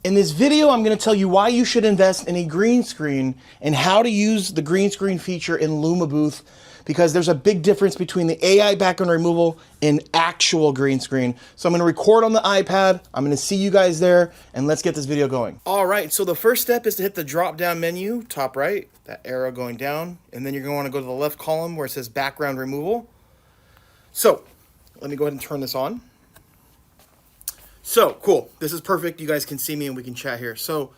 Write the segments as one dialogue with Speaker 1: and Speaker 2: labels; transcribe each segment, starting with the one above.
Speaker 1: In this video, I'm going to tell you why you should invest in a green screen and how to use the green screen feature in Lumabooth, because there's a big difference between the AI background removal and actual green screen. So I'm going to record on the iPad. I'm going to see you guys there, and let's get this video going. All right, so the first step is to hit the drop-down menu, top right, that arrow going down, and then you're going to want to go to the left column where it says background removal. So let me go ahead and turn this on. So, cool. This is perfect. You guys can see me and we can chat here. So,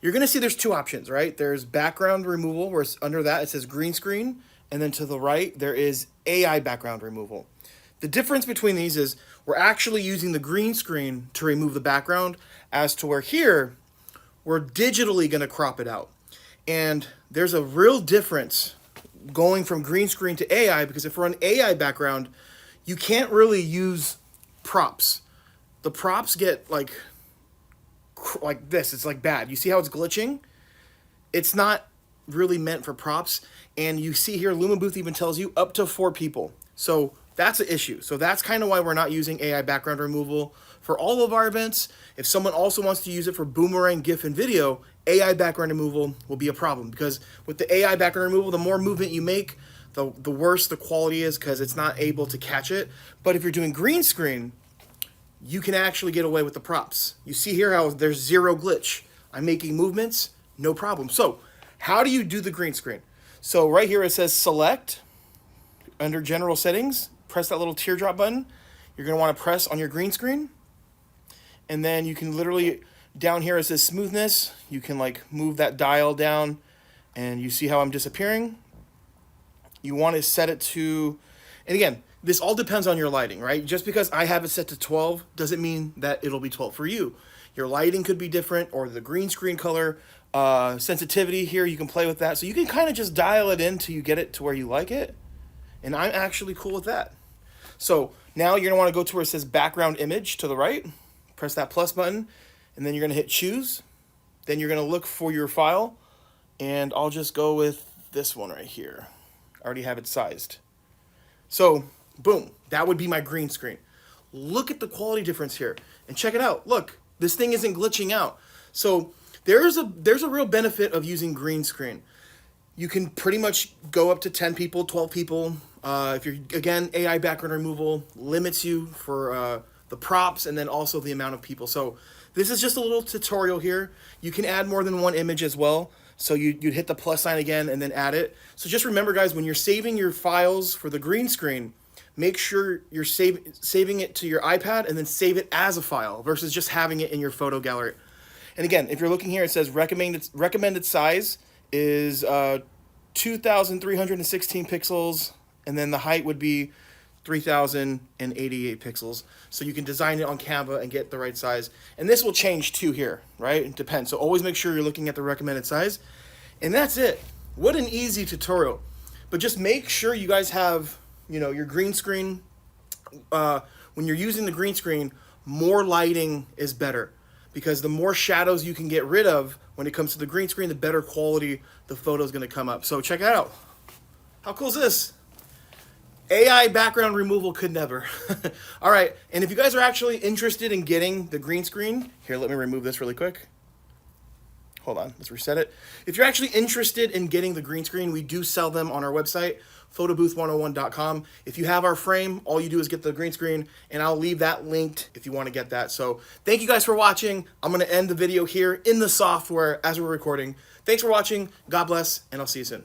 Speaker 1: you're going to see there's two options, right? There's background removal, where it's under that it says green screen. And then to the right, there is AI background removal. The difference between these is we're actually using the green screen to remove the background, as to where here, we're digitally going to crop it out. And there's a real difference going from green screen to AI, because if we're on AI background, you can't really use props. The props get like this. It's like bad. You see how it's glitching? It's not really meant for props. And you see here, Lumabooth even tells you up to 4 people. So that's an issue. So that's kind of why we're not using AI background removal for all of our events. If someone also wants to use it for boomerang, GIF, and video, AI background removal will be a problem, because with the AI background removal, the more movement you make, the worse the quality is, because it's not able to catch it. But if you're doing green screen, you can actually get away with the props. You see here how there's zero glitch. I'm making movements, no problem. So how do you do the green screen? So right here it says select, under general settings, press that little teardrop button. You're gonna wanna press on your green screen. And then you can literally, down here it says smoothness. You can like move that dial down, and you see how I'm disappearing. You wanna set it to, and again, this all depends on your lighting, right? Just because I have it set to 12 doesn't mean that it'll be 12 for you. Your lighting could be different, or the green screen color, sensitivity here, you can play with that. So you can kind of just dial it in till you get it to where you like it. And I'm actually cool with that. So now you're gonna wanna go to where it says background image to the right, press that plus button, and then you're gonna hit choose. Then you're gonna look for your file, and I'll just go with this one right here. I already have it sized. So, boom, that would be my green screen. Look at the quality difference here, and check it out. Look, this thing isn't glitching out. So there's a real benefit of using green screen. You can pretty much go up to 10 people, 12 people. If you're, again, AI background removal limits you for the props, and then also the amount of people. So this is just a little tutorial here. You can add more than one image as well. So you'd hit the plus sign again and then add it. So just remember, guys, when you're saving your files for the green screen, make sure you're saving it to your iPad, and then save it as a file versus just having it in your photo gallery. And again, if you're looking here, it says recommended size is 2,316 pixels, and then the height would be 3,088 pixels. So you can design it on Canva and get the right size. And this will change too here, right? It depends. So always make sure you're looking at the recommended size. And that's it. What an easy tutorial. But just make sure you guys have, your green screen. When you're using the green screen, more lighting is better, because the more shadows you can get rid of when it comes to the green screen, the better quality the photo is going to come up. So check it out. How cool is this? AI background removal could never. All right, and if you guys are actually interested in getting the green screen, here, let me remove this really quick. Hold on, let's reset it. If you're actually interested in getting the green screen, we do sell them on our website, photobooth101.com. If you have our frame, all you do is get the green screen, and I'll leave that linked if you want to get that. So thank you guys for watching. I'm going to end the video here in the software as we're recording. Thanks for watching. God bless, and I'll see you soon.